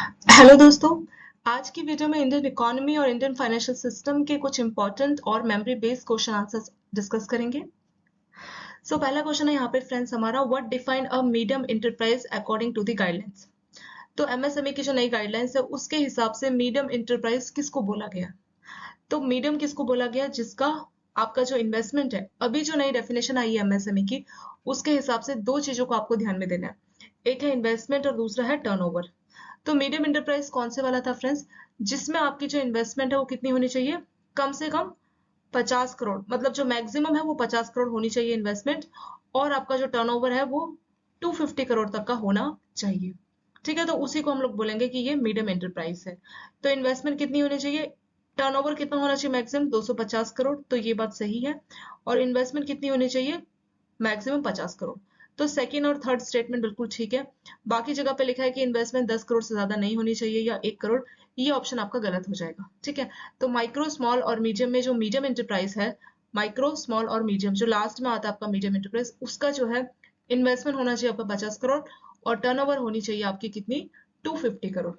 Hello दोस्तों। आज की वीडियो में इंडियन इकोनॉमी और इंडियन फाइनेंशियल सिस्टम के कुछ इंपॉर्टेंट और memory based question answers discuss करेंगे। पहला क्वेश्चन है यहाँ पे फ्रेंड्स हमारा, what define a medium enterprise according to the guidelines. तो एमएसएमई की जो नई गाइडलाइंस है उसके हिसाब से मीडियम एंटरप्राइज किसको बोला गया। तो मीडियम किसको बोला गया, जिसका आपका जो इन्वेस्टमेंट है, अभी जो नई डेफिनेशन आई है एमएसएमई की, उसके हिसाब से दो चीजों को आपको ध्यान में देना है। एक है इन्वेस्टमेंट और दूसरा है टर्नओवर। तो मीडियम एंटरप्राइज कौन से वाला था फ्रेंड्स, जिसमें आपकी जो इन्वेस्टमेंट है वो कितनी होनी चाहिए, कम से कम 50 करोड़, मतलब जो मैक्सिमम है वो 50 करोड़ होनी चाहिए इन्वेस्टमेंट, और आपका जो टर्नओवर है वो 250 करोड़ तक का होना चाहिए। ठीक है, तो उसी को हम लोग बोलेंगे कि ये मीडियम एंटरप्राइज है। तो इन्वेस्टमेंट कितनी होनी चाहिए, टर्नओवर कितना होना चाहिए, मैक्सिमम 250 करोड़, तो ये बात सही है। और इन्वेस्टमेंट कितनी होनी चाहिए, मैक्सिमम 50 करोड़। तो सेकंड और थर्ड स्टेटमेंट बिल्कुल ठीक है। बाकी जगह पे लिखा है कि इन्वेस्टमेंट 10 करोड़ से ज्यादा नहीं होनी चाहिए या 1 करोड़, ये ऑप्शन आपका गलत हो जाएगा। ठीक है, तो माइक्रो स्मॉल और मीडियम में जो मीडियम एंटरप्राइज है, माइक्रो स्मॉल और मीडियम जो लास्ट में आता है आपका मीडियम एंटरप्राइज, उसका जो है इन्वेस्टमेंट होना चाहिए आपका 50 करोड़, और टर्नओवर होनी चाहिए आपकी कितनी, 250 करोड़।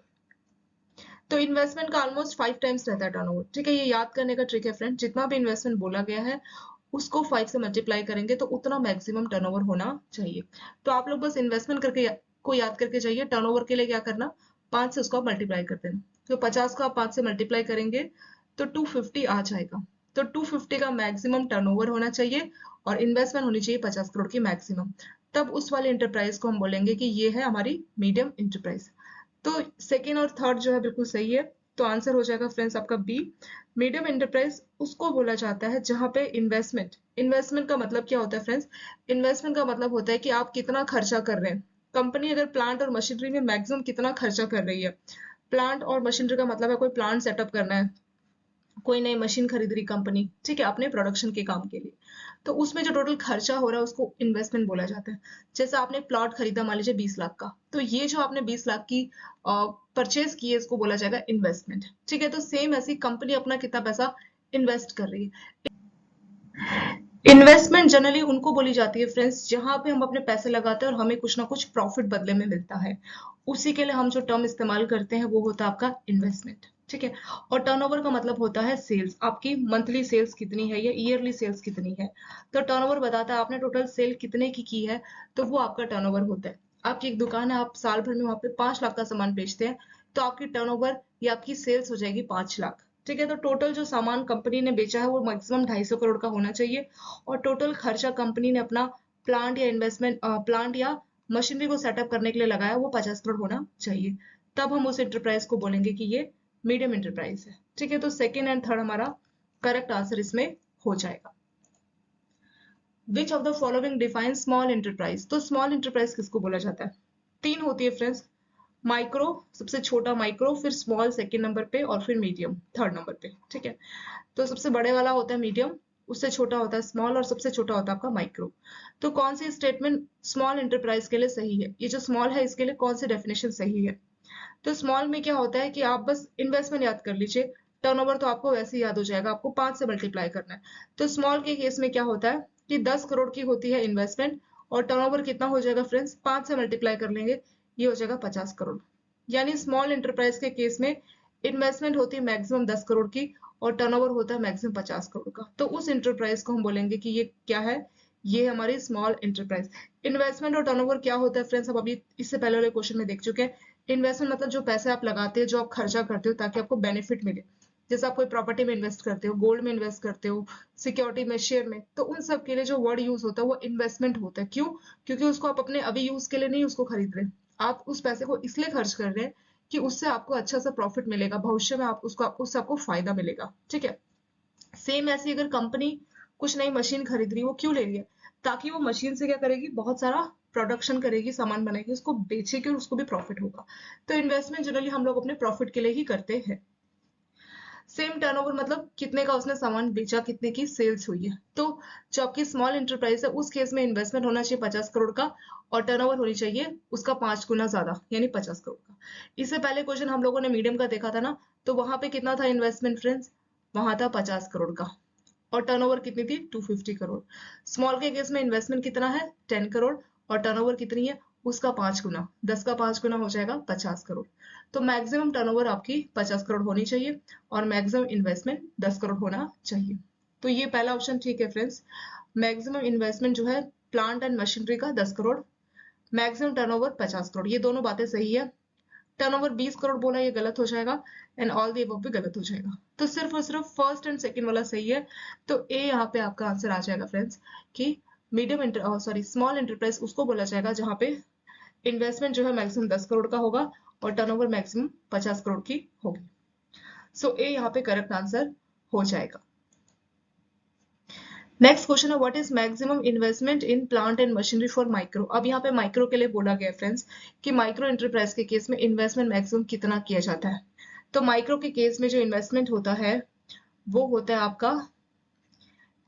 तो इन्वेस्टमेंट का ऑलमोस्ट 5 टाइम्स रहता है टर्नओवर। ठीक है, ये याद करने का ट्रिक है फ्रेंड, जितना भी इन्वेस्टमेंट बोला गया है उसको 5 से मल्टीप्लाई करेंगे तो उतना मैक्सिमम टर्नओवर होना चाहिए। तो आप लोग बस इन्वेस्टमेंट करके को याद करके जाइए, टर्नओवर के लिए क्या करना, 5 से उसको मल्टीप्लाई कर देना। तो 50 को आप 5 से मल्टीप्लाई करेंगे तो 250 आ जाएगा। तो 250 का मैक्सिमम टर्नओवर होना चाहिए और इन्वेस्टमेंट होनी चाहिए 50 करोड़ की मैक्सिमम। तब उस वाले इंटरप्राइज को हम बोलेंगे कि ये है हमारी मीडियम इंटरप्राइज। तो सेकेंड और थर्ड जो है बिल्कुल सही है। तो आंसर हो जाएगा फ्रेंड्स आपका बी। मीडियम एंटरप्राइज उसको बोला जाता है जहां पे इन्वेस्टमेंट, इन्वेस्टमेंट का मतलब क्या होता है फ्रेंड्स, इन्वेस्टमेंट का मतलब होता है कि आप कितना खर्चा कर रहे हैं। कंपनी अगर प्लांट और मशीनरी में मैक्सिमम कितना खर्चा कर रही है, प्लांट और मशीनरी का मतलब है कोई प्लांट सेटअप करना है, कोई नई मशीन खरीद रही कंपनी, ठीक है, अपने प्रोडक्शन के काम के लिए, तो उसमें जो टोटल खर्चा हो रहा है उसको इन्वेस्टमेंट बोला जाता है। जैसे आपने प्लॉट खरीदा मान लीजिए 20 लाख का, तो ये जो आपने 20 लाख की परचेज की है इसको बोला जाएगा इन्वेस्टमेंट। ठीक है, तो सेम ऐसी कंपनी अपना कितना पैसा इन्वेस्ट कर रही है। इन्वेस्टमेंट जनरली उनको बोली जाती है फ्रेंड्स जहां पे हम अपने पैसे लगाते हैं और हमें कुछ ना कुछ प्रॉफिट बदले में मिलता है, उसी के लिए हम जो टर्म इस्तेमाल करते हैं वो होता है आपका इन्वेस्टमेंट। ठीक है, और टर्नओवर का मतलब होता है सेल्स, आपकी मंथली सेल्स कितनी है या ईयरली सेल्स कितनी है। तो टर्नओवर बताता है आपने टोटल सेल कितने की है, तो वो आपका टर्नओवर होता है। आपकी एक दुकान है, आप साल भर में वहां पे 5 लाख का सामान बेचते हैं, तो आपकी टर्नओवर या आपकी सेल्स हो जाएगी 5 लाख। ठीक है, तो टोटल जो सामान कंपनी ने बेचा है वो मैक्सिमम 250 करोड़ का होना चाहिए, और टोटल खर्चा कंपनी ने अपना प्लांट या इन्वेस्टमेंट प्लांट या मशीनरी को सेटअप करने के लिए लगाया वो 50 करोड़ होना चाहिए। तब हम उस एंटरप्राइज को बोलेंगे कि ये मीडियम एंटरप्राइज है। ठीक है, तो सेकेंड एंड थर्ड हमारा करेक्ट आंसर इसमें हो जाएगा। विच of the following define small enterprise. तो स्मॉल एंटरप्राइज किसको बोला जाता है, तीन होती है फ्रेंड्स, माइक्रो सबसे छोटा, माइक्रो फिर स्मॉल सेकंड नंबर पे, और फिर मीडियम थर्ड नंबर पे। ठीक है, तो सबसे बड़े वाला होता है मीडियम, उससे छोटा होता है स्मॉल, और सबसे छोटा होता है आपका माइक्रो। तो कौन सी स्टेटमेंट स्मॉल एंटरप्राइज के लिए सही है, ये जो स्मॉल है इसके लिए कौन सी डेफिनेशन सही है। तो स्मॉल में क्या होता है कि आप बस इन्वेस्टमेंट याद कर लीजिए, टर्नओवर तो आपको वैसे ही याद हो जाएगा, आपको 5 से मल्टीप्लाई करना है। तो स्मॉल के केस में क्या होता है कि 10 करोड़ की होती है इन्वेस्टमेंट, और टर्नओवर कितना हो जाएगा फ्रेंड्स, 5 से मल्टीप्लाई कर लेंगे, ये हो जाएगा 50 करोड़। यानी स्मॉल एंटरप्राइज के केस में इन्वेस्टमेंट होती है मैक्सिमम 10 करोड़ की, और टर्नओवर होता है मैक्सिमम 50 करोड़ का। तो उस एंटरप्राइज को हम बोलेंगे कि ये क्या है, ये हमारी स्मॉल एंटरप्राइज। इन्वेस्टमेंट और टर्नओवर क्या होता है फ्रेंड्स, हम अभी इससे पहले वाले क्वेश्चन में देख चुके हैं। इन्वेस्टमेंट मतलब जो पैसे आप लगाते हो, जो आप खर्चा करते हो ताकि आपको बेनिफिट मिले। जैसे आप कोई प्रॉपर्टी में इन्वेस्ट करते हो, गोल्ड में इन्वेस्ट करते हो, सिक्योरिटी में, शेयर में, तो उन सब के लिए जो वर्ड यूज होता है वो इन्वेस्टमेंट होता है। क्यों, क्योंकि उसको आप अपने अभी यूज के लिए नहीं उसको खरीद रहे, आप उस पैसे को इसलिए खर्च कर रहे हैं कि उससे आपको अच्छा सा प्रॉफिट मिलेगा, भविष्य में आप उससे आपको फायदा मिलेगा। ठीक है, सेम ऐसी अगर कंपनी कुछ नई मशीन खरीद रही है, वो क्यों ले रही है, ताकि वो मशीन से क्या करेगी, बहुत सारा प्रोडक्शन करेगी, सामान बनाएगी, उसको बेचेगी और उसको भी प्रॉफिट होगा। तो इन्वेस्टमेंट जनरली हम लोग अपने प्रॉफिट के लिए ही करते हैं। सेम टर्नओवर मतलब कितने का उसने सामान बेचा, कितने की सेल्स हुई है। तो जो आपकी स्मॉल एंटरप्राइज है उस केस में इन्वेस्टमेंट होना चाहिए 50 करोड़ का, और टर्नओवर होनी चाहिए उसका 5 गुना ज्यादा यानी 50 करोड़ का। इससे पहले क्वेश्चन हम लोगों ने मीडियम का देखा था ना, तो वहां पे कितना था इन्वेस्टमेंट फ्रेंड्स, वहां था 50 करोड़ का, और टर्नओवर कितनी थी, 250 करोड़। स्मॉल के केस में इन्वेस्टमेंट कितना है, 10 करोड़, और टर्नओवर कितनी है, उसका 5 गुना, 10 का 5 गुना हो जाएगा 50 करोड़। तो मैक्सिमम टर्नओवर आपकी 50 करोड़ होनी चाहिए और मैक्सिमम इन्वेस्टमेंट 10 करोड़ होना चाहिए। तो ये पहला ऑप्शन ठीक है फ्रेंड्स। मैक्सिमम इन्वेस्टमेंट जो है प्लांट एंड मशीनरी का 10 करोड़, मैक्सिमम टर्नओवर 50 करोड़, ये दोनों बातें सही है। टर्नओवर 20 करोड़ बोला, ये गलत हो जाएगा एंड ऑल द अबव भी गलत हो जाएगा। तो सिर्फ और सिर्फ फर्स्ट एंड सेकंड वाला सही है। तो ए यहाँ पे आपका आंसर आ जाएगा फ्रेंड्स कि मीडियम स्मॉल एंटरप्राइज उसको बोला जाएगा जहाँ पे इन्वेस्टमेंट जो है मैक्सिमम 10 करोड़ का होगा और टर्नओवर मैक्सिमम 50 करोड़ की होगी। सो ए यहाँ पे करेक्ट आंसर हो जाएगा। नेक्स्ट क्वेश्चन है what is maximum investment in plant and machinery for micro. अब यहाँ पे माइक्रो के लिए बोला गया फ्रेंड्स कि माइक्रो एंटरप्राइज के केस में इन्वेस्टमेंट मैक्सिमम कितना किया जाता है। तो माइक्रो के केस में जो इन्वेस्टमेंट होता है वो होता है आपका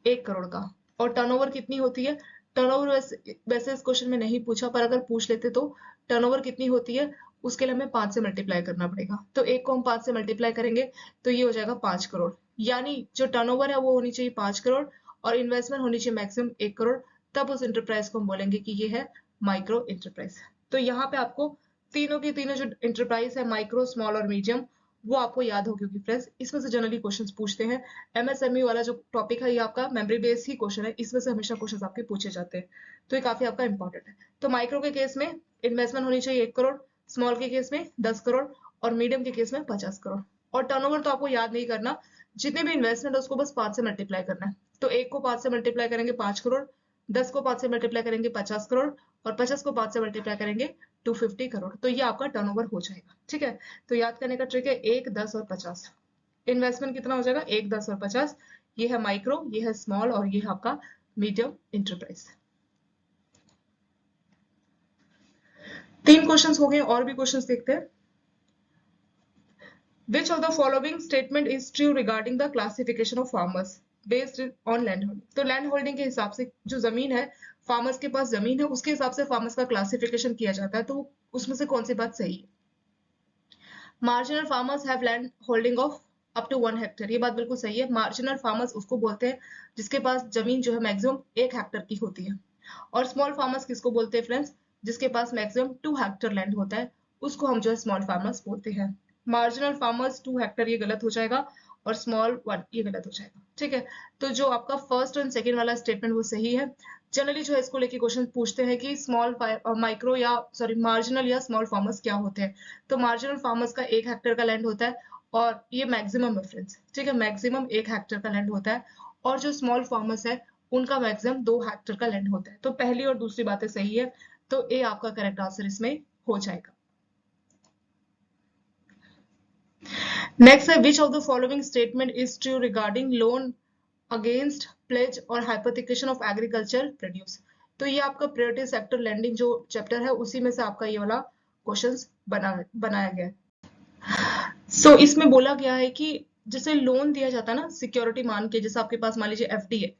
1 करोड़ का। और टर्नओवर कितनी होती है? टर्नओवर वैसे इस क्वेश्चन में नहीं पूछा, पर अगर पूछ लेते तो टर्नओवर कितनी होती है उसके लिए हमें 5 से मल्टीप्लाई करना पड़ेगा। तो 1 को हम 5 से मल्टीप्लाई करेंगे तो ये हो जाएगा 5 करोड़। यानी जो टर्नओवर है वो होनी चाहिए 5 करोड़ और इन्वेस्टमेंट होनी चाहिए मैक्सिमम 1 करोड़। तब उस इंटरप्राइज को हम बोलेंगे कि ये है माइक्रो इंटरप्राइज। तो यहाँ पे आपको तीनों की तीनों जो इंटरप्राइज है माइक्रो, स्मॉल और मीडियम, वो आपको याद होगी क्योंकि फ्रेंड्स इसमें से जनरली क्वेश्चंस पूछते हैं। एमएसएमई वाला जो टॉपिक है ये आपका मेमोरी बेस्ड ही क्वेश्चन है, इसमें से हमेशा क्वेश्चंस आपके पूछे जाते हैं। तो ये काफी आपका इंपॉर्टेंट है। तो माइक्रो के केस में इन्वेस्टमेंट होनी चाहिए 1 करोड़, स्मॉल के केस में 10 करोड़ और मीडियम के केस में 50 करोड़। और टर्नओवर तो आपको याद नहीं करना, जितने भी इन्वेस्टमेंट है उसको बस 5 से मल्टीप्लाई करना है। तो 1 को 5 से मल्टीप्लाई करेंगे 5 करोड़, 10 को 5 से मल्टीप्लाई करेंगे 50 करोड़ और 50 को 5 से मल्टीप्लाई करेंगे 250 करोड़। तो ये आपका टर्नओवर हो जाएगा। ठीक है, तो याद करने का ट्रिक है 1, 10 और 50। इन्वेस्टमेंट कितना हो जाएगा? 1, 10 और 50। ये है माइक्रो, ये है स्मॉल और ये है आपका मीडियम इंटरप्राइज। 3 क्वेश्चंस हो गए, और भी क्वेश्चंस देखते हैं। Which of the following statement is true regarding the classification of farmers based on land holding? तो लैंड होल्डिंग के हिसाब से जो जमीन है, फार्मर्स के पास जमीन है, उसके हिसाब से फार्मर्स का क्लासिफिकेशन किया जाता है। तो उसमें से कौन सी बात सही है? Marginal farmers have land holding of up to 1 hectare, ये बात बिल्कुल सही है। मार्जिनल फार्मर्स उसको बोलते हैं जिसके पास जमीन जो है मैक्सिमम 1 हेक्टेयर की होती है। और स्मॉल फार्मर्स किसको बोलते हैं फ्रेंड्स? जिसके पास मैक्सिमम 2 हेक्टेयर लैंड होता है, उसको हम जो है स्मॉल फार्मर्स बोलते हैं। मार्जिनल फार्मर्स 2 हेक्टेयर ये गलत हो जाएगा और स्मॉल 1 ये गलत हो जाएगा। ठीक है, तो जो आपका फर्स्ट और सेकंड वाला स्टेटमेंट वो सही है। जनरली जो है इसको लेके क्वेश्चन पूछते हैं कि माइक्रो या मार्जिनल या स्मॉल फार्मर्स क्या होते हैं। तो मार्जिनल फार्मर्स का 1 हेक्टेयर का लैंड होता है और ये मैक्सिमम है फ्रेंड्स। ठीक है, मैक्सिमम 1 हेक्टेयर का लैंड होता है और जो स्मॉल फार्मर्स है उनका मैक्सिमम 2 हेक्टेयर का लैंड होता है। तो पहली और दूसरी बातें सही है, तो ए आपका करेक्ट आंसर इसमें हो जाएगा। नेक्स्ट है which of the following statement is true regarding loan against pledge और हाइपोथिकेशन ऑफ एग्रीकल्चर प्रोड्यूस। तो ये आपका प्रायोरिटी सेक्टर लैंडिंग जो चैप्टर है उसी में से आपका ये वाला क्वेश्चंस बनाया गया है। सो इसमें बोला गया है कि जैसे लोन दिया जाता है ना सिक्योरिटी मान के, जैसे आपके पास मान लीजिए एफडी है,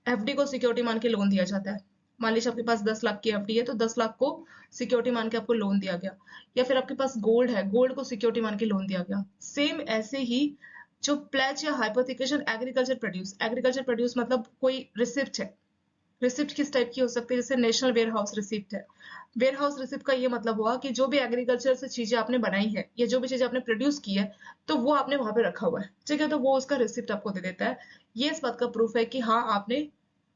एफडी को सिक्योरिटी मान के लोन दिया जाता है। मान लीजिए आपके पास 10 लाख की एफडी है तो 10 लाख को सिक्योरिटी मान के आपको लोन दिया गया। या फिर आपके पास गोल्ड है, गोल्ड को सिक्योरिटी मान के लोन दिया गया। सेम ऐसे ही जो प्लेज या हाइपोथिकेशन एग्रीकल्चर प्रोड्यूस मतलब कोई रिसिप्ट है। रिसिप्ट किस टाइप की हो सकती है? जैसे नेशनल वेयर हाउस रिसिप्ट है। वेयर हाउस रिसिप्ट का ये मतलब हुआ कि जो भी एग्रीकल्चर से चीजें आपने बनाई है या जो भी चीजें आपने प्रोड्यूस की है तो वो आपने वहां पे रखा हुआ है। ठीक है, तो वो उसका रिसिप्ट आपको दे देता है। ये इस बात का प्रूफ है कि हाँ आपने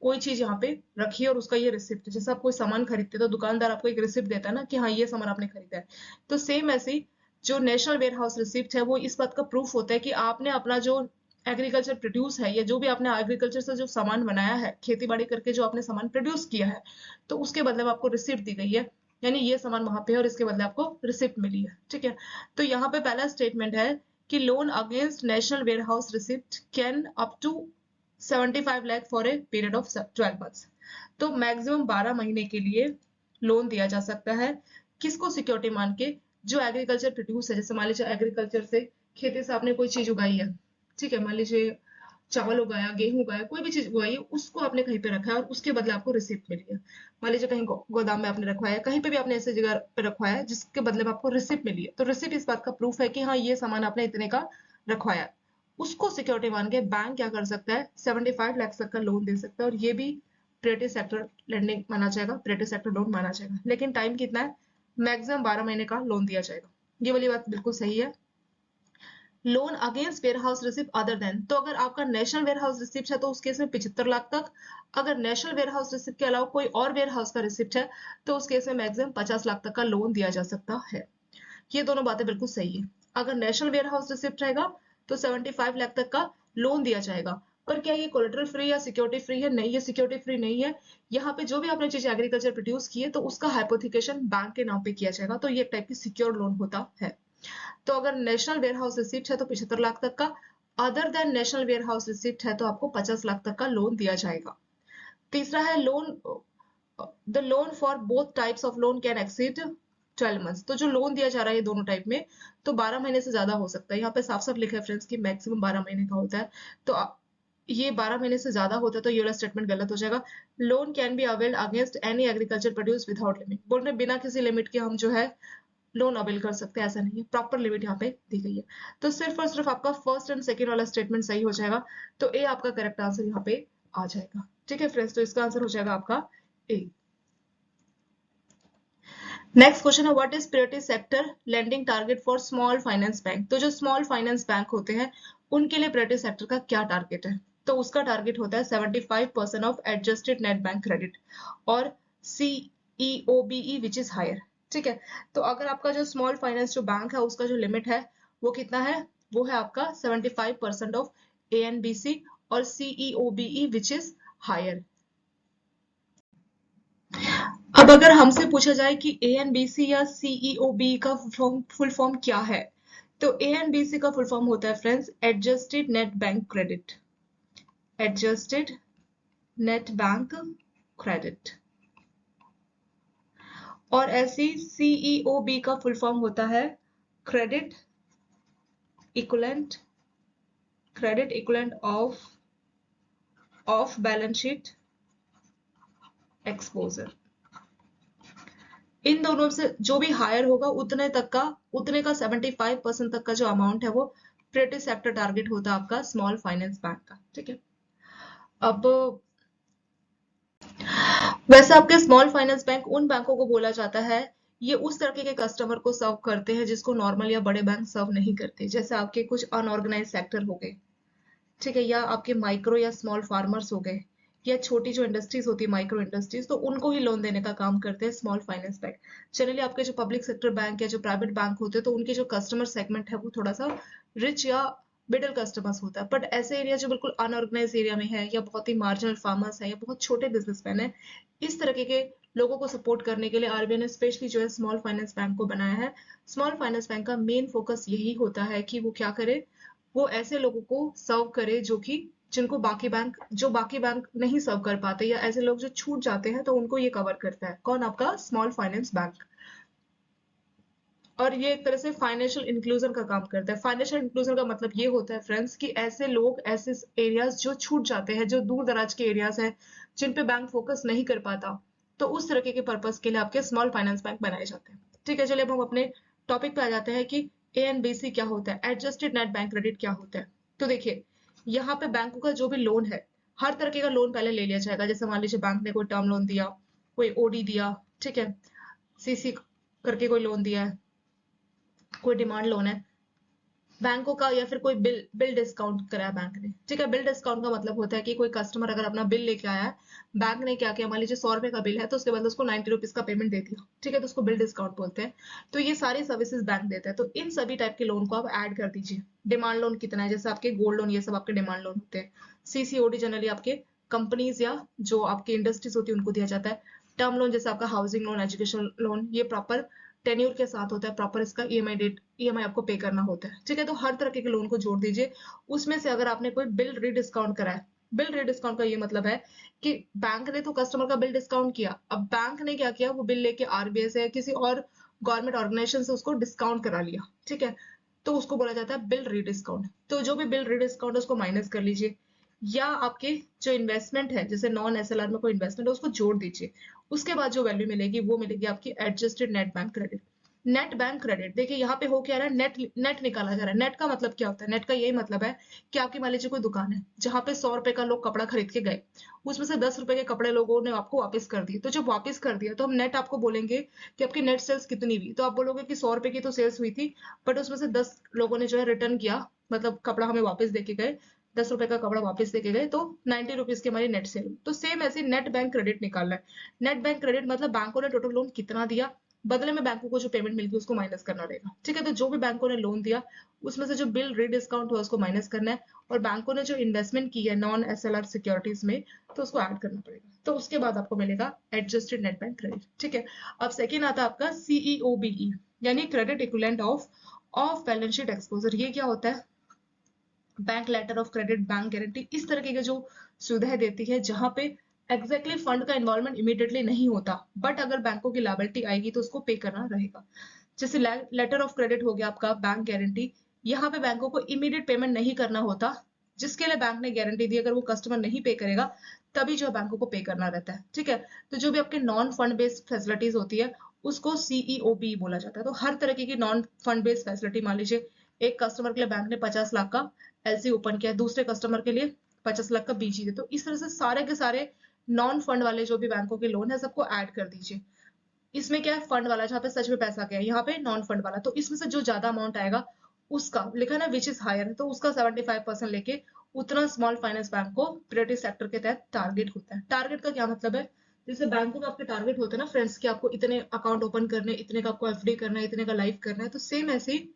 कोई चीज यहाँ पे रखी है और उसका ये रिसिप्ट है। जैसे आप कोई सामान खरीदते हैं तो दुकानदार आपको एक रिसिप्ट देता है ना कि हाँ ये सामान आपने खरीदा है। तो सेम ऐसे ही जो नेशनल वेयर हाउस रिसिप्ट है वो इस बात का प्रूफ होता है कि आपने अपना जो एग्रीकल्चर प्रोड्यूस है या जो भी आपने एग्रीकल्चर से जो सामान बनाया है, खेती बाड़ी करके जो आपने सामान प्रोड्यूस किया है, तो उसके बदले में आपको रिसिप्ट दी गई है। यानी ये सामान वहां पे है और इसके बदले आपको रिसिप्ट मिली है। ठीक है, तो यहाँ पे पहला स्टेटमेंट है कि loan against national warehouse receipt can up to 75 lakh for a period of 12 months. तो मैक्सिमम 12 महीने के लिए लोन दिया जा सकता है। किसको सिक्योरिटी मान के? जो एग्रीकल्चर प्रोड्यूस है। जैसे मान लीजिए एग्रीकल्चर से खेती से आपने कोई चीज उगाई है, ठीक है, मान लीजिए चावल उगाया, गेहूं उगाया, कोई भी चीज उगाई है, उसको आपने कहीं पे रखा है और उसके बदले आपको रिसिप्ट मिली है। मान लीजिए कहीं गोदाम में आपने रखवाया है, कहीं पे भी आपने ऐसी जगह पे रखवाया है जिसके बदले में आपको रिसिप्ट मिली है। तो रिसिप्ट इस बात का प्रूफ है कि हाँ ये सामान आपने इतने का रखवाया है। उसको सिक्योरिटी मान के बैंक क्या कर सकता है? 75 लाख तक का लोन दे सकता है और ये भी प्रायोरिटी सेक्टर लेंडिंग माना जाएगा, प्रायोरिटी सेक्टर लोन माना जाएगा। लेकिन टाइम कितना है? मैक्सिमम 12 महीने का लोन दिया जाएगा। ये वाली बात बिल्कुल सही है। Loan against warehouse receipt other than, तो अगर आपका नेशनल वेयर हाउस रिसिप्ट है तो उस केस में 75 लाख तक। अगर नेशनल वेयर हाउस रिसिप्ट के अलावा कोई और वेयर हाउस का रिसिप्ट है तो उस केस में मैक्सिमम 50 लाख तक का लोन दिया जा सकता है। ये दोनों बातें बिल्कुल सही है। अगर नेशनल वेयर हाउस रिसिप्ट रहेगा तो 75 लाख तक का लोन दिया जाएगा। पर क्या ये कोलेटरल फ्री या सिक्योरिटी फ्री है? नहीं, ये सिक्योरिटी फ्री नहीं है। यहाँ पे जो भी आपने चीज एग्रीकल्चर प्रोड्यूस की है तो उसका हाइपोथिकेशन बैंक के नाम पे किया जाएगा, तो ये एक टाइप की सिक्योर लोन होता है। तो अगर नेशनल वेयर हाउस रिसिप्ट है तो 75 लाख तक का, other than national warehouse receipt है तो आपको 50 लाख तक का लोन दिया जाएगा। तीसरा है loan, the loan for both types of loan can exceed 12 months, तो जो लोन दिया जा रहा है दोनों टाइप में तो 12 महीने से ज्यादा हो सकता है। यहाँ पे साफ साफ लिखा है फ्रेंड्स कि मैक्सिमम 12 महीने का होता है, तो ये 12 महीने से ज्यादा होता है तो ये वाला स्टेटमेंट गलत हो जाएगा। Loan can be availed against any agriculture produce without limit, बोल रहे बिना किसी लिमिट के हम जो है लोन अवेल कर सकते हैं, ऐसा नहीं है, प्रॉपर लिमिट यहाँ पे दी गई है। तो सिर्फ और सिर्फ आपका फर्स्ट एंड सेकंड वाला स्टेटमेंट सही हो जाएगा, तो ए आपका करेक्ट आंसर यहाँ पे आ जाएगा। ठीक है फ्रेंड्स, तो इसका आंसर हो जाएगा आपका ए। नेक्स्ट क्वेश्चन है what is priority sector lending target for small finance bank, तो जो स्मॉल फाइनेंस बैंक होते हैं उनके लिए प्रायोरिटी सेक्टर का क्या टारगेट है? तो उसका टारगेट होता है 75% of adjusted net bank credit और CEOBE विच इज हायर। ठीक है, तो अगर आपका जो स्मॉल फाइनेंस जो बैंक है उसका जो लिमिट है वो कितना है? वो है आपका 75% ऑफ ANBC और CEOBE विच इज हायर। अब अगर हमसे पूछा जाए कि ANBC या CEOB का फुल फॉर्म क्या है, तो ANBC का फुल फॉर्म होता है friends adjusted net bank credit, adjusted net bank credit. और ऐसी CEOB का फुल फॉर्म होता है credit equivalent, credit equivalent of balance sheet exposure. इन दोनों से जो भी हायर होगा उतने का 75% तक का जो अमाउंट है वो प्रायोरिटी सेक्टर टारगेट होता है आपका स्मॉल फाइनेंस बैंक का। ठीक है, अब वैसे आपके स्मॉल फाइनेंस बैंक उन बैंकों को बोला जाता है, ये उस तरह के कस्टमर को सर्व करते हैं जिसको नॉर्मल या बड़े बैंक सर्व नहीं करते, जैसे आपके कुछ अनऑर्गेनाइज सेक्टर हो गए, ठीक है, या आपके माइक्रो या स्मॉल फार्मर्स हो गए, या छोटी जो इंडस्ट्रीज होती है माइक्रो इंडस्ट्रीज, तो उनको ही लोन देने का काम करते हैं स्मॉल फाइनेंस बैंक। जनरली आपके जो पब्लिक सेक्टर बैंक या जो प्राइवेट बैंक होते हैं तो उनके जो कस्टमर सेगमेंट है वो थोड़ा सा रिच या मिडिल कस्टमर्स होता है, बट ऐसे एरिया जो बिल्कुल अनऑर्गेनाइज एरिया में है या बहुत ही मार्जिनल फार्मर्स है या बहुत छोटे बिजनेसमैन है, इस तरह के लोगों को सपोर्ट करने के लिए आरबीआई ने स्पेशली जो है स्मॉल फाइनेंस बैंक को बनाया है। स्मॉल फाइनेंस बैंक का मेन फोकस यही होता है कि वो क्या करे, वो ऐसे लोगों को सर्व करे जिनको बाकी बैंक नहीं सर्व कर पाते, या ऐसे लोग जो छूट जाते हैं तो उनको ये कवर करता है। कौन? आपका स्मॉल फाइनेंस बैंक। और ये एक तरह से फाइनेंशियल इंक्लूजन का काम करता है। फाइनेंशियल इंक्लूजन का मतलब ये होता है फ्रेंड्स कि ऐसे लोग, ऐसे एरियाज जो छूट जाते हैं, जो दूर दराज के एरियाज हैं जिन पे बैंक फोकस नहीं कर पाता, तो उस तरह के पर्पस के लिए आपके स्मॉल फाइनेंस बैंक बनाए जाते हैं। ठीक है, चलिए अब हम अपने टॉपिक पे आ जाते हैं कि ANBC क्या होता है, एडजस्टेड नेट बैंक क्रेडिट क्या होता है। तो देखिए, यहाँ पे बैंकों का जो भी लोन है, हर तरह का लोन पहले ले लिया जाएगा। जैसे मान लीजिए बैंक ने कोई टर्म लोन दिया, कोई OD दिया, ठीक है, CC करके कोई लोन दिया है, कोई डिमांड लोन है बैंकों का, या फिर कोई बिल डिस्काउंट कराया बैंक ने। ठीक है, बिल डिस्काउंट का मतलब होता है कि कोई कस्टमर अगर अपना बिल लेके आया है, बैंक ने क्या किया, मान लीजिए 100 रुपए का बिल है तो उसके बाद उसको 90 रुपीज का पेमेंट दे दिया। ठीक है, तो उसको बिल डिस्काउंट बोलते हैं। तो ये सारी सर्विसेज बैंक देता है, तो इन सभी टाइप के लोन को आप ऐड कर दीजिए। डिमांड लोन कितना है, जैसे आपके गोल्ड लोन, ये सब आपके डिमांड लोन होते हैं। CCOD जनरली आपके कंपनीज या जो आपकी इंडस्ट्रीज होती है उनको दिया जाता है। टर्म लोन जैसे आपका हाउसिंग लोन, एजुकेशन लोन, ये प्रॉपर टेन्योर के साथ होता है, प्रॉपर इसका EMI आपको पे करना होता है। ठीक है, तो हर तरह के लोन को जोड़ दीजिए। उसमें से अगर आपने कोई बिल रीडिस्काउंट करा है, बिल रीडिस्काउंट का ये मतलब है कि बैंक ने तो कस्टमर का बिल डिस्काउंट किया, अब बैंक ने क्या किया, वो बिल लेके RBI से या किसी और गवर्नमेंट ऑर्गेनाइजेशन से उसको डिस्काउंट करा लिया। ठीक है, तो उसको बोला जाता है बिल रीडिस्काउंट। तो जो भी बिल रीडिस्काउंट है उसको माइनस कर लीजिए, या आपके जो इन्वेस्टमेंट है, जैसे नॉन SLR में कोई इन्वेस्टमेंट है उसको जोड़ दीजिए। उसके बाद जो वैल्यू मिलेगी वो मिलेगी आपकी adjusted net bank credit. Net bank credit, देखिए यहाँ पे हो क्या रहा है, नेट नेट निकाला जा रहा है। नेट का मतलब क्या होता है? नेट का यही मतलब है कि आपकी मान लीजिए कोई दुकान है जहाँ पे 100 रुपए का लोग कपड़ा खरीद के गए, उसमें से 10 रुपए के कपड़े लोगों ने आपको वापस कर दिए। तो जब वापस कर दिया तो हम नेट आपको बोलेंगे कि आपकी नेट सेल्स कितनी हुई, तो आप बोलोगे कि 100 रुपए की तो सेल्स हुई थी, बट उसमें से 10 लोगों ने जो है रिटर्न किया, मतलब कपड़ा हमें वापस देके गए, 10 रुपए का कपड़ा वापस देके गए, तो 90 रुपीज की हमारी नेट सेल हुई। तो सेम ऐसे नेट बैंक क्रेडिट निकालना है। नेट बैंक क्रेडिट मतलब बैंकों ने टोटल लोन कितना दिया, बदले में बैंकों को जो पेमेंट मिलती है उसको माइनस करना रहेगा। ठीक है, तो जो भी बैंकों ने लोन दिया उसमें से जो बिल रीडिस्काउंट हुआ उसको माइनस करना है, और बैंकों ने जो इन्वेस्टमेंट की है नॉन एसएलआर सिक्योरिटीज में, तो उसको ऐड करना पड़ेगा। तो उसके बाद आपको मिलेगा एडजस्टेड नेट बैंक क्रेडिट। ठीक है, अब सेकेंड आता है आपका सीईओबीई, यानी credit equivalent of off balance sheet exposure. ये क्या होता है? Bank letter of credit, bank guarantee, इस तरीके की जो सुविधाएं देती है जहां पे एग्जैक्टली फंड का इन्वॉल्वमेंट इमीडिएटली नहीं होता, बट अगर बैंकों की लायबिलिटी आएगी तो उसको पे करना रहेगा। जैसे लेटर ऑफ क्रेडिट हो गया आपका, बैंक गारंटी, यहाँ पे बैंकों को इमीडिएट पेमेंट नहीं करना होता, जिसके लिए बैंक ने गारंटी दी, अगर वो कस्टमर नहीं पे करेगा तभी जो है बैंकों को पे करना रहता है। ठीक है, तो जो भी आपके नॉन फंड बेस्ड फैसिलिटीज होती है उसको सीईओबी बोला जाता है। तो हर तरह की नॉन फंड बेस्ड फैसिलिटी, मान लीजिए एक कस्टमर के लिए बैंक ने 50 लाख का एलसी ओपन किया, दूसरे कस्टमर के लिए 50 लाख का बीजी दे, तो इस तरह से सारे के सारे नॉन फंड वाले जो भी बैंकों के लोन है सबको ऐड कर दीजिए। इसमें क्या है, फंड वाला जहाँ पे सच में पैसा गया, यहाँ पे नॉन फंड वाला, तो इसमें से जो ज्यादा अमाउंट आएगा उसका लिखा ना विच इज हायर, तो उसका 75% लेके उतना स्मॉल फाइनेंस बैंक को प्रायोरिटी सेक्टर के तहत टारगेट होता है। टारगेट का क्या मतलब है? जैसे बैंकों में आपके टारगेट होते हैं ना फ्रेंड्स, कि आपको इतने अकाउंट ओपन करने, इतने का आपको एफडी करना है, इतने का लाइफ करना है, तो सेम ऐसे ही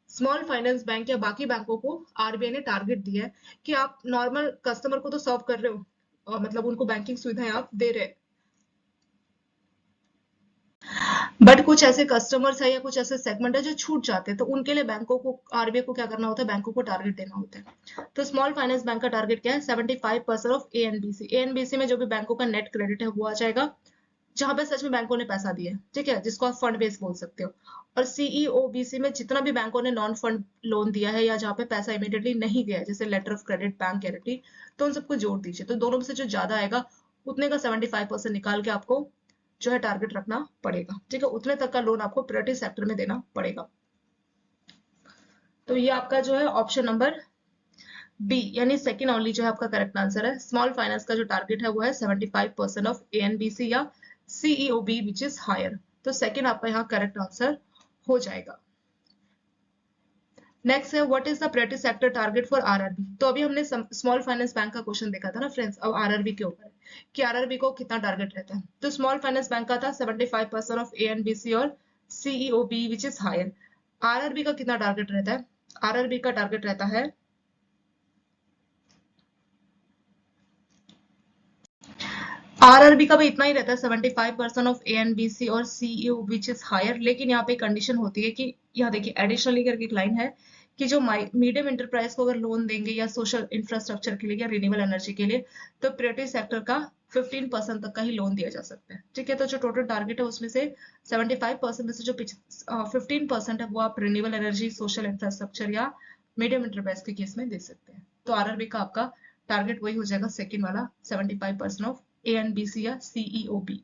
स्मॉल फाइनेंस बैंक या बाकी बैंकों को आरबीआई ने टारगेट दिया है कि आप नॉर्मल कस्टमर को तो सर्व कर रहे हो, और मतलब उनको बैंकिंग सुविधाएं आप दे रहे हैं, बट कुछ ऐसे कस्टमर्स है या कुछ ऐसे सेगमेंट है जो छूट जाते हैं, तो उनके लिए बैंकों को, आरबीआई को क्या करना होता है, बैंकों को टारगेट देना होता है। तो स्मॉल फाइनेंस बैंक का टारगेट क्या है? 75% ऑफ एएनबीसी। एएनबीसी में जो भी बैंकों का नेट क्रेडिट है वो आ जाएगा, जहां पे सच में बैंकों ने पैसा दिया है, ठीक है, जिसको आप फंड बेस बोल सकते हो। और सीईओबीसी में जितना भी बैंकों ने नॉन फंड लोन दिया है या जहां पे पैसा इमीडिएटली नहीं गया, जैसे letter of credit, bank guarantee, तो उन सबको जोड़ दीजिए। तो दोनों में से जो ज्यादा आएगा उतने का 75% निकाल के आपको जो है टारगेट रखना पड़ेगा। ठीक है, उतने तक का लोन आपको प्रायोरिटी सेक्टर में देना पड़ेगा। तो ये आपका जो है ऑप्शन नंबर बी, यानी सेकंड ओनली जो है आपका करेक्ट आंसर है। स्मॉल फाइनेंस का जो टारगेट है वो है 75% ऑफ एएनबीसी या सीईओबी विच इज हायर। तो सेकंड आपका यहाँ करेक्ट आंसर हो जाएगा। नेक्स्ट है what is the priority sector target for RRB. तो अभी हमने स्मॉल फाइनेंस बैंक का क्वेश्चन देखा था ना फ्रेंड्स, अब आरआरबी के ऊपर है कि आरआरबी को कितना टारगेट रहता है। तो स्मॉल फाइनेंस बैंक का था 75% ऑफ एएनबीसी और सीईओबी विच इज हायर। आरआरबी का कितना टारगेट रहता है? आरआरबी का टारगेट रहता है, आरआरबी का भी इतना ही रहता है, 75% ऑफ एएनबीसी और सीईओ विच इज हायर। लेकिन यहाँ पे कंडीशन होती है कि यहाँ देखिए एडिशनली करके एक लाइन है कि जो मीडियम इंटरप्राइज को अगर लोन देंगे या सोशल इंफ्रास्ट्रक्चर के लिए या रिन्यूएबल एनर्जी के लिए, तो प्रायोरिटी सेक्टर का 15% तक का ही लोन दिया जा सकता है। ठीक है, तो जो टोटल टारगेट है उसमें से 75% में से जो 15% है वो आप रिन्यूएबल एनर्जी, सोशल इंफ्रास्ट्रक्चर या मीडियम इंटरप्राइज के केस में दे सकते हैं। तो आरआरबी का आपका टारगेट वही हो जाएगा सेकेंड वाला, 75% ऑफ एएनबीसी या सीईओबी।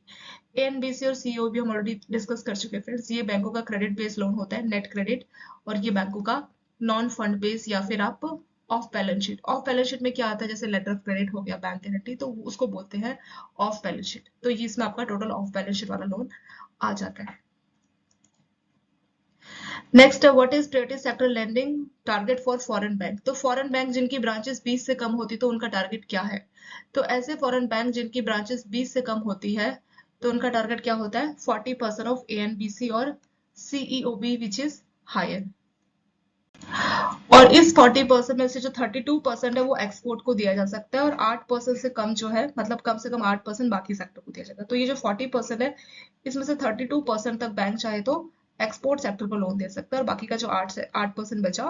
एएनबीसी और सीईओबी हम ऑलरेडी डिस्कस कर चुके हैं फ्रेंड्स। ये बैंकों का क्रेडिट बेस्ड लोन होता है, नेट क्रेडिट, और ये बैंकों का नॉन फंड बेस या फिर आप of balance sheet. Of balance sheet में क्या आता है, जैसे लेटर ऑफ क्रेडिट हो गया, बैंक गारंटी, तो उसको बोलते हैं ऑफ बैलेंस शीट। तो ये इसमें आपका टोटल ऑफ बैलेंस शीट वाला लोन आ जाता है। नेक्स्ट है what is priority sector lending target for foreign bank. तो फॉरेन बैंक जिनकी ब्रांचेस 20 से कम होती तो उनका टारगेट क्या है? तो ऐसे फॉरेन बैंक जिनकी ब्रांचेस 20 से कम होती है तो उनका टारगेट क्या होता है? 40% ऑफ एएनबीसी और सीईओबी विच इज हायर। और इस 40% में से जो 32% है वो एक्सपोर्ट को दिया जा सकता है, और 8% से कम जो है, मतलब कम से कम 8% बाकी सेक्टर को दिया जाएगा। तो ये जो 40% है इसमें से 32% तक बैंक चाहे तो एक्सपोर्ट सेक्टर को लोन दे सकता है, और बाकी का जो 8% बचा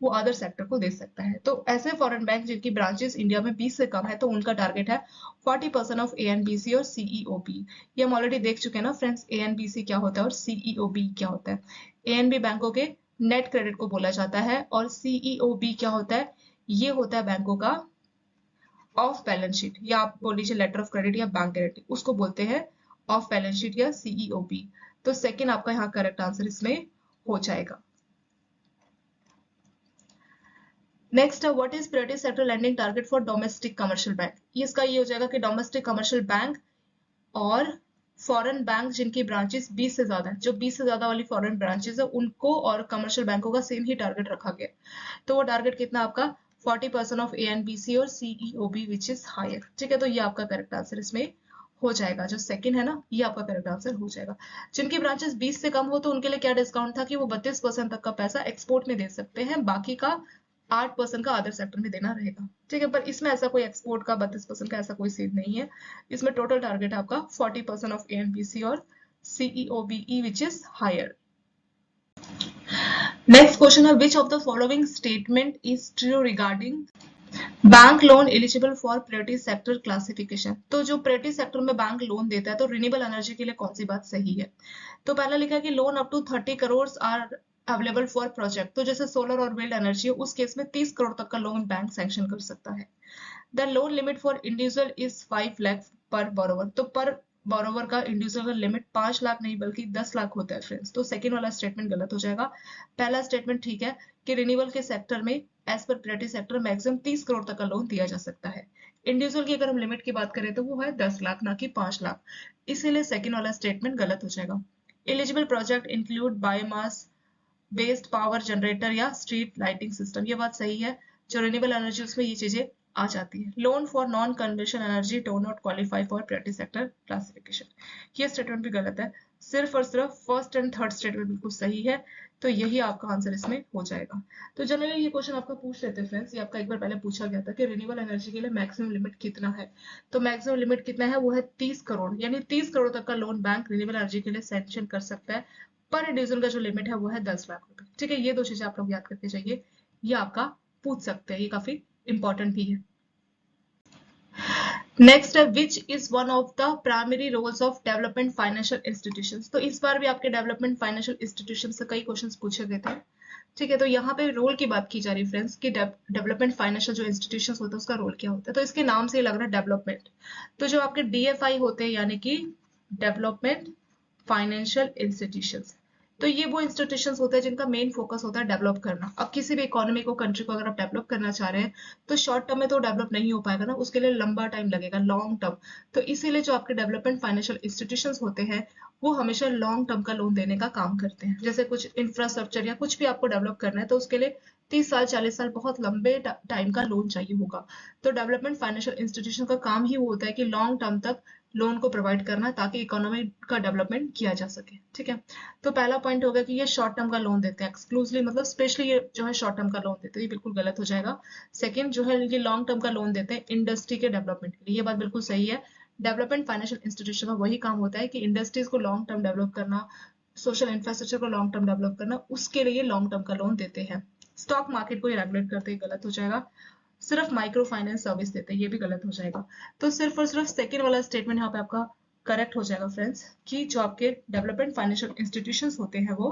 वो अदर सेक्टर को दे सकता है। तो ऐसे फॉरेन बैंक जिनकी ब्रांचेस इंडिया में 20 से कम है तो उनका टारगेट है 40% ऑफ एएनबीसी और सीईओबी। ये हम ऑलरेडी देख चुके हैं ना फ्रेंड्स, एएनबीसी क्या होता है और सीईओबी क्या होता है। एएनबी बैंकों के नेट क्रेडिट को बोला जाता है, और सीईओबी क्या होता है? ये होता है बैंकों का ऑफ बैलेंस शीट, या आप बोल लीजिए लेटर ऑफ क्रेडिट या बैंक गारंटी, उसको बोलते हैं ऑफ बैलेंस शीट या सीईओबी। तो सेकंड आपका यहाँ करेक्ट आंसर इसमें हो जाएगा। नेक्स्ट है what is priority sector landing target for domestic commercial bank. इसका ये हो जाएगा कि डोमेस्टिक कमर्शियल बैंक और फॉरेन बैंक जिनकी ब्रांचेस 20 से ज्यादा है, जो 20 से ज्यादा वाली फॉरेन ब्रांचेस है उनको और कमर्शियल बैंकों का सेम ही टारगेट रखा गया। तो वो टारगेट कितना आपका 40% ऑफ ANBC और CEOB विच इज हायर। ठीक है, तो ये आपका करेक्ट आंसर इसमें हो जाएगा। जो सेकंड है ना, ये आपका करेक्ट आंसर हो जाएगा। जिनकी ब्रांचेस 20 से कम हो तो उनके लिए क्या डिस्काउंट था कि वो 32% तक का पैसा एक्सपोर्ट में दे सकते हैं, बाकी का 8% का अदर सेक्टर में देना रहेगा। ठीक है, पर इसमें ऐसा कोई एक्सपोर्ट का 32% का ऐसा कोई सीन नहीं है। इसमें टोटल टारगेट आपका 40% ऑफ ANBC और CEOBE which is higher. Next question है which of the following statement is true regarding bank loan eligible for priority sector classification. तो जो प्रायोरिटी सेक्टर में बैंक लोन देता है तो रिन्यूएबल एनर्जी के लिए कौन सी बात सही है। तो पहला लिखा है कि loan up to 30 crore are available for project. तो जैसे सोलर और विंड एनर्जी है उस केस में 30 करोड़ तक का लोन बैंक सैंक्शन कर सकता है। The loan limit for individual is 5 lakh पर बोरोवर। तो पर बोरोवर का इंडिविजुअल का लिमिट 5 लाख नहीं बल्कि 10 लाख होता है फ्रेंड्स। तो सेकंड वाला स्टेटमेंट गलत हो जाएगा। पहला स्टेटमेंट ठीक है कि रिन्यूएबल के सेक्टर में as per priority sector maximum 30 crore तक का लोन दिया जा सकता है। इंडिविजुअल की अगर हम लिमिट की बात करें तो वो है 10 लाख ना कि 5 लाख, इसीलिए सेकंड वाला स्टेटमेंट गलत हो जाएगा। Eligible project include biomass based power generator या स्ट्रीट लाइटिंग सिस्टम। ये बात सही है, जो रिन्यूएबल एनर्जी उसमें ये चीजें आ जाती है। Loan for non conventional energy do not qualify for priority sector classification. ये स्टेटमेंट भी गलत है, सिर्फ और सिर्फ फर्स्ट एंड थर्ड स्टेटमेंट बिल्कुल सही है। तो यही आपका आंसर इसमें हो जाएगा। तो जनरली ये क्वेश्चन आपका पूछ लेते हैं फ्रेंड्स, ये आपका एक बार पहले पूछा गया था कि रिन्यूएबल एनर्जी के लिए मैक्सिमम लिमिट कितना है। तो मैक्सिमम लिमिट कितना है, वो है 30 करोड़, यानी 30 करोड़ तक का लोन बैंक रिन्यूएबल एनर्जी के लिए सैंक्शन कर सकता है। पर इंडिविजुअल का जो लिमिट है वो है 10 लाख रुपए। ठीक है, ये दो चीजें आप लोग याद करके चाहिए, ये आपका पूछ सकते हैं, ये काफी इंपॉर्टेंट भी है। नेक्स्ट है which is one of the primary roles of development financial institutions. तो इस बार भी आपके डेवलपमेंट फाइनेंशियल इंस्टीट्यूशन से कई क्वेश्चंस पूछे गए थे। ठीक है, तो यहाँ पे रोल की बात की जा रही है फ्रेंड्स कि डेवलपमेंट फाइनेंशियल जो इंस्टीट्यूशंस होते हैं उसका रोल क्या होता है। तो इसके नाम से ही लग रहा है डेवलपमेंट। तो जो आपके DFI होते हैं यानी कि डेवलपमेंट फाइनेंशियल इंस्टीट्यूशंस, तो ये वो इंस्टीट्यूशंस होते हैं जिनका मेन फोकस होता है डेवलप करना। अब किसी भी इकोनॉमी को, कंट्री को अगर आप डेवलप करना चाह रहे हैं तो शॉर्ट टर्म में तो डेवलप नहीं हो पाएगा ना, उसके लिए लंबा टाइम लगेगा, लॉन्ग टर्म। तो इसीलिए जो आपके डेवलपमेंट फाइनेंशियल इंस्टीट्यूशंस होते हैं वो हमेशा लॉन्ग टर्म का लोन देने का काम करते हैं। जैसे कुछ इंफ्रास्ट्रक्चर या कुछ भी आपको डेवलप करना है तो उसके लिए 30 साल 40 साल बहुत लंबे टाइम का लोन चाहिए होगा। तो डेवलपमेंट फाइनेंशियल इंस्टीट्यूशन का काम ही वो होता है कि लॉन्ग टर्म तक लोन को प्रोवाइड करना ताकि इकोनॉमी का डेवलपमेंट किया जा सके। ठीक है, तो पहला पॉइंट हो गया कि ये शॉर्ट टर्म का लोन देते हैं एक्सक्लूसिवली, मतलब स्पेशली ये जो है शॉर्ट टर्म का लोन देते हैं, ये बिल्कुल गलत हो जाएगा। सेकंड जो है ये लॉन्ग टर्म का लोन देते हैं इंडस्ट्री के डेवलपमेंट के लिए, ये बात बिल्कुल सही है। डेवलपमेंट फाइनेंशियल इंस्टीट्यूशन का वही काम होता है कि इंडस्ट्रीज को लॉन्ग टर्म डेवलप करना, सोशल इंफ्रास्ट्रक्चर को लॉन्ग टर्म डेवलप करना, उसके लिए लॉन्ग टर्म का लोन देते हैं। स्टॉक मार्केट को रेगुलेट करते ही गलत हो जाएगा। सिर्फ माइक्रो फाइनेंस सर्विस देते हैं, ये भी गलत हो जाएगा। तो सिर्फ और सिर्फ सेकंड वाला स्टेटमेंट यहाँ पे आपका करेक्ट हो जाएगा फ्रेंड्स, कि जो आपके डेवलपमेंट फाइनेंशियल इंस्टीट्यूशंस होते हैं वो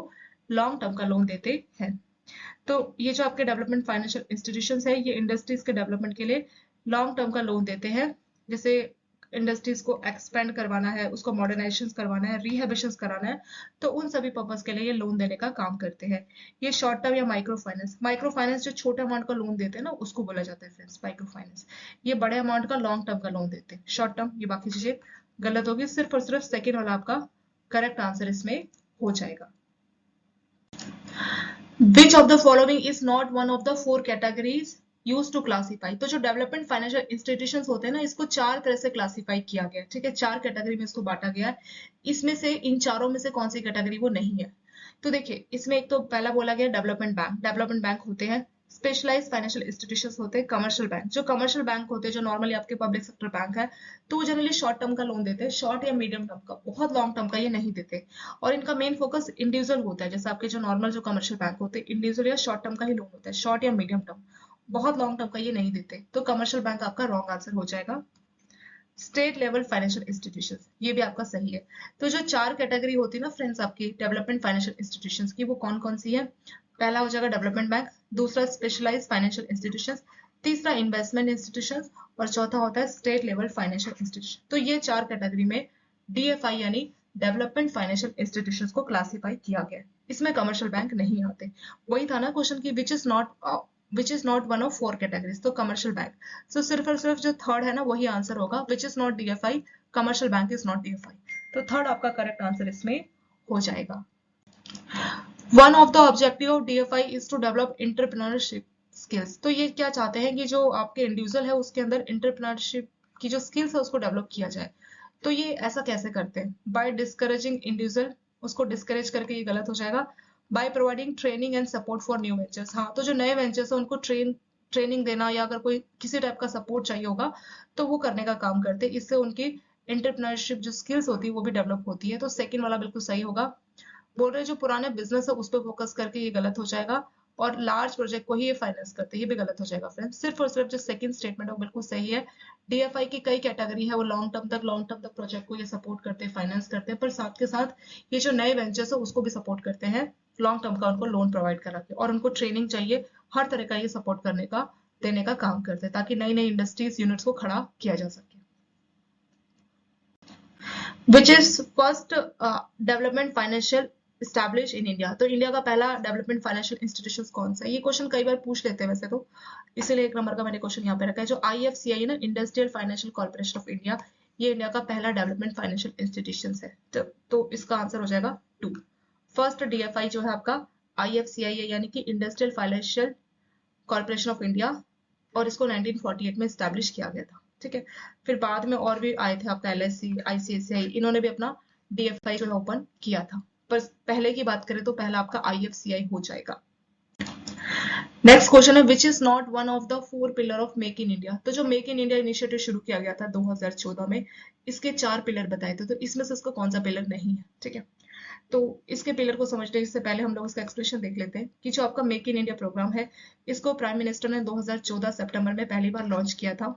लॉन्ग टर्म का लोन देते हैं। तो ये जो आपके डेवलपमेंट फाइनेंशियल इंस्टीट्यूशंस है ये इंडस्ट्रीज के डेवलपमेंट के लिए लॉन्ग टर्म का लोन देते हैं। जैसे इंडस्ट्रीज को एक्सपेंड करवाना है, उसको मॉडर्नाइजेशन करवाना है, रिहेबिलिटेशन कराना है, तो उन सभी पर्पज के लिए ये लोन देने का काम करते हैं। ये शॉर्ट टर्म या माइक्रो फाइनेंस जो छोटे अमाउंट का लोन देते हैं ना उसको बोला जाता है फ्रेंड्स माइक्रो फाइनेंस। ये बड़े अमाउंट का लॉन्ग टर्म का लोन देते हैं, शॉर्ट टर्म। ये बाकी चीजें गलत होगी, सिर्फ और सिर्फ सेकेंड वाला आपका करेक्ट आंसर इसमें हो जाएगा। Which of the following is not one of the 4 categories used to classify? तो जो डेवलपमेंट फाइनेंशियल इंस्टीट्यूशंस होते हैं ना इसको 4 तरह से क्लासिफाई किया गया है। ठीक है, 4 कैटेगरी में इसको बांटा गया है। इसमें से इन चारों में से कौन सी कैटेगरी वो नहीं है। तो देखिए इसमें एक तो पहला बोला गया डेवलपमेंट बैंक होते हैं, स्पेशलाइज्ड फाइनेंशियल इंस्टीट्यूशंस होते हैं, कमर्शियल बैंक। जो कमर्शियल बैंक होते हैं जो नॉर्मली आपके पब्लिक सेक्टर बैंक है तो वो जनरली शॉर्ट टर्म का लोन देते हैं, शॉर्ट या मीडियम टर्म का, बहुत लॉन्ग टर्म का ये नहीं देते। और इनका मेन फोकस इंडिविजुअल होता है, जैसे आपके जो नॉर्मल जो कमर्शियल बैंक होते हैं इंडिविजुअल या शॉर्ट टर्म का ही लोन होता है, शॉर्ट या मीडियम टर्म, बहुत लॉन्ग टर्म का ये नहीं देते। तो कमर्शियल बैंक आपका रॉन्ग आंसर हो जाएगा। स्टेट लेवल फाइनेंशियल इंस्टीट्यूशंस, ये भी आपका सही है। तो जो 4 कैटेगरी होती है ना फ्रेंड्स आपकी डेवलपमेंट फाइनेंशियल इंस्टीट्यूशंस की, वो कौन कौन सी है। पहला हो जाएगा डेवलपमेंट बैंक, दूसरा स्पेशलाइज्ड फाइनेंशियल इंस्टीट्यूशंस, तीसरा इन्वेस्टमेंट इंस्टीट्यूशंस और चौथा होता है स्टेट लेवल फाइनेंशियल इंस्टीट्यूशन। तो ये 4 कैटेगरी में DFI यानी डेवलपमेंट फाइनेंशियल इंस्टीट्यूशंस को क्लासिफाई किया गया है। इसमें कमर्शियल बैंक नहीं आते। वही था ना क्वेश्चन की विच is not one of four categories, तो कमर्शियल बैंक। सो सिर्फ और सिर्फ जो थर्ड है ना वही आंसर होगा, which is not DFI, commercial bank is not DFI. तो थर्ड आपका करेक्ट आंसर इसमें हो जाएगा। One of the objective of DFI is to develop entrepreneurship skills. तो ये क्या चाहते हैं कि जो आपके इंडिविजुअल है उसके अंदर एंटरप्रेन्योरशिप की जो स्किल्स है उसको डेवलप किया जाए। तो ये ऐसा कैसे करते हैं? बाय डिस्करेजिंग इंडिविजुअल, उसको डिस्करेज करके, ये गलत हो जाएगा। By providing training and support for new ventures, हाँ तो जो नए वेंचर्स है उनको ट्रेनिंग देना या अगर कोई किसी टाइप का सपोर्ट चाहिए होगा तो वो करने का काम करते हैं। इससे उनकी एंटरप्रेन्योरशिप जो स्किल्स होती है वो भी डेवलप होती है। तो सेकंड वाला बिल्कुल सही होगा। बोल रहे जो पुराने बिजनेस है उस पर फोकस करके, ये गलत हो जाएगा। और लार्ज प्रोजेक्ट को ही ये फाइनेंस करते हैं, ये भी गलत हो जाएगा फ्रेंड्स। सिर्फ और सिर्फ जो सेकंड स्टेटमेंट है वो बिल्कुल सही है। डीएफआई की कई कैटेगरी है, वो लॉन्ग टर्म तक प्रोजेक्ट को ये सपोर्ट करते हैं, फाइनेंस करते हैं, पर साथ के साथ ये जो नए वेंचर्स है उसको भी सपोर्ट करते हैं, लॉन्ग टर्म का उनको लोन प्रोवाइड करा के, और उनको ट्रेनिंग चाहिए, हर तरह का ये सपोर्ट करने का, देने का काम करते हैं, ताकि नई नई इंडस्ट्रीज यूनिट्स को खड़ा किया जा सके। Which is first development financial establish in India. तो इंडिया का पहला डेवलपमेंट फाइनेंशियल इंस्टीट्यूशन कौन सा है? ये क्वेश्चन कई बार पूछ लेते हैं वैसे तो, इसीलिए एक नंबर का मैंने क्वेश्चन यहाँ पे रखा है। जो आईएफसीआई ना, industrial financial corporation of India, ये इंडिया का पहला डेवलपमेंट फाइनेंशियल इंस्टीट्यूशन है। तो इसका आंसर हो जाएगा 2। फर्स्ट डीएफआई जो है आपका आईएफसीआई है, यानी कि industrial financial corporation of India, और इसको 1948 में स्टैब्लिश किया गया था। ठीक है, फिर बाद में और भी आए थे आपका एलआईसी, आईसीआईसीआई, इन्होंने भी अपना डीएफआई जो है ओपन किया था। पर पहले की बात करें तो पहला आपका आईएफसीआई हो जाएगा। नेक्स्ट क्वेश्चन है, which is not one of the 4 pillar of make in India. तो जो मेक इन इंडिया इनिशिएटिव शुरू किया गया था 2014 में, इसके 4 पिलर बताए थे, तो इसमें से इसका कौन सा पिलर नहीं है? ठीक है, तो इसके पिलर को समझने से पहले हम लोग इसका एक्सप्लेनेशन देख लेते हैं कि जो आपका मेक इन इंडिया प्रोग्राम है, इसको प्राइम मिनिस्टर ने 2014 सितंबर में पहली बार लॉन्च किया था।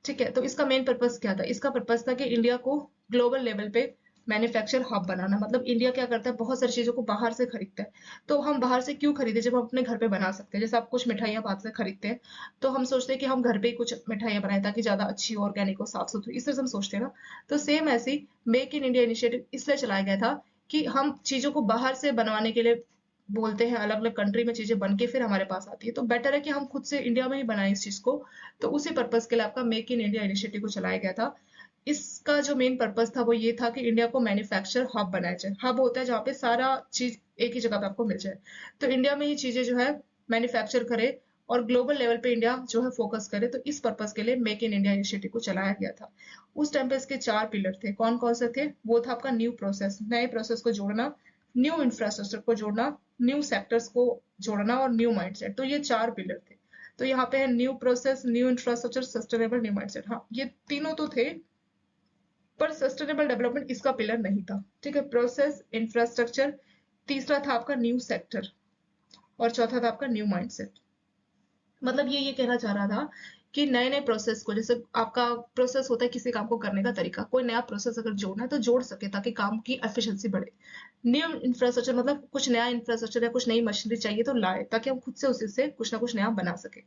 ठीक है, तो इसका मेन पर्पस क्या था? इसका पर्पस था कि इंडिया को ग्लोबल लेवल पे मैन्युफैक्चर हब बनाना। मतलब इंडिया क्या करता है, बहुत सारी चीजों को बाहर से खरीदता है, तो हम बाहर से क्यों खरीदे जब हम अपने घर पे बना सकते हैं। जैसे आप कुछ मिठाइयाँ बाहर से खरीदते हैं, तो हम सोचते हैं कि हम घर पे ही कुछ मिठाइयाँ बनाए ताकि ज्यादा अच्छी, ऑर्गेनिक हो, साफ सुथरी, इस तरह से हम सोचते हैं ना। तो सेम ऐसी मेक इन इंडिया इनिशिएटिव इसलिए चलाया गया था कि हम चीजों को बाहर से बनवाने के लिए बोलते हैं, अलग अलग कंट्री में चीजें बन के फिर हमारे पास आती है, तो बेटर है कि हम खुद से इंडिया में ही बनाएं इस चीज को। तो उसी पर्पस के लिए आपका मेक इन इंडिया इनिशिएटिव को चलाया गया था। इसका जो मेन पर्पस था वो ये था कि इंडिया को मैन्युफैक्चर हब बनाया जाए। हब होता है जहाँ पे सारा चीज एक ही जगह पे आपको मिल जाए, तो इंडिया में ये चीजें जो है मैन्युफैक्चर करे और ग्लोबल लेवल पे इंडिया जो है फोकस करे। तो इस पर्पस के लिए मेक इन इंडिया इनिशिएटिव को चलाया गया था। उस टाइम पे इसके 4 पिलर थे। कौन कौन से थे? वो था आपका न्यू प्रोसेस, नए प्रोसेस को जोड़ना, न्यू इंफ्रास्ट्रक्चर को जोड़ना, न्यू सेक्टर्स को जोड़ना, और न्यू माइंडसेट। तो ये 4 पिलर थे। तो यहाँ पे है new process, new infrastructure, sustainable, new mindset. हाँ, ये तीनों तो थे, पर सस्टेनेबल डेवलपमेंट इसका पिलर नहीं था। ठीक है, प्रोसेस, इंफ्रास्ट्रक्चर, तीसरा था आपका न्यू सेक्टर, और चौथा था आपका न्यू माइंडसेट। मतलब ये कहना चाह रहा था कि नए नए प्रोसेस को, जैसे आपका प्रोसेस होता है किसी काम को करने का तरीका, कोई नया प्रोसेस अगर जोड़ना है तो जोड़ सके ताकि काम की एफिशिएंसी बढ़े। न्यू इंफ्रास्ट्रक्चर मतलब कुछ नया इंफ्रास्ट्रक्चर या कुछ नई मशीनरी चाहिए तो लाए, ताकि हम खुद से उसी से कुछ ना कुछ नया बना सके।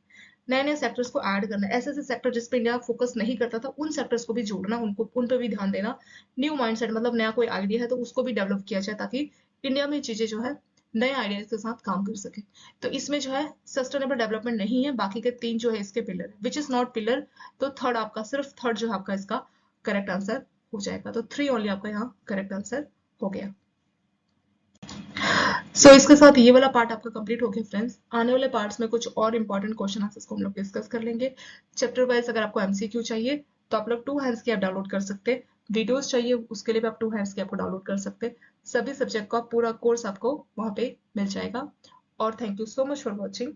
नए नए सेक्टर्स को ऐड करना, ऐसे ऐसे सेक्टर जिस पे इंडिया फोकस नहीं करता था उन सेक्टर्स को भी जोड़ना, उनको उन पे भी ध्यान देना। न्यू माइंडसेट मतलब नया कोई आइडिया है तो उसको भी डेवलप किया जाए ताकि इंडिया में चीजें जो है नए आइडियाज के साथ काम कर सके। तो इसमें जो है सस्टेनेबल डेवलपमेंट नहीं है, बाकी के 3 जो है इसके पिलर है। विच इज नॉट पिलर, तो थर्ड आपका, सिर्फ थर्ड जो है आपका इसका करेक्ट आंसर हो जाएगा। तो 3 ओनली आपका यहाँ करेक्ट आंसर हो गया। इसके साथ ये वाला पार्ट आपका कंप्लीट हो गया फ्रेंड्स। आने वाले पार्ट्स में कुछ और इंपॉर्टेंट क्वेश्चन आंसर्स को हम लोग डिस्कस कर लेंगे। चैप्टर वाइज अगर आपको एमसीक्यू चाहिए तो आप लोग 2 हैंड्स की ऐप डाउनलोड कर सकते हैं। वीडियोस चाहिए उसके लिए भी आप 2 हैंड्स की आपको डाउनलोड कर सकते हैं। सभी सब्जेक्ट का पूरा कोर्स आपको वहां पे मिल जाएगा। और thank you so much for watching.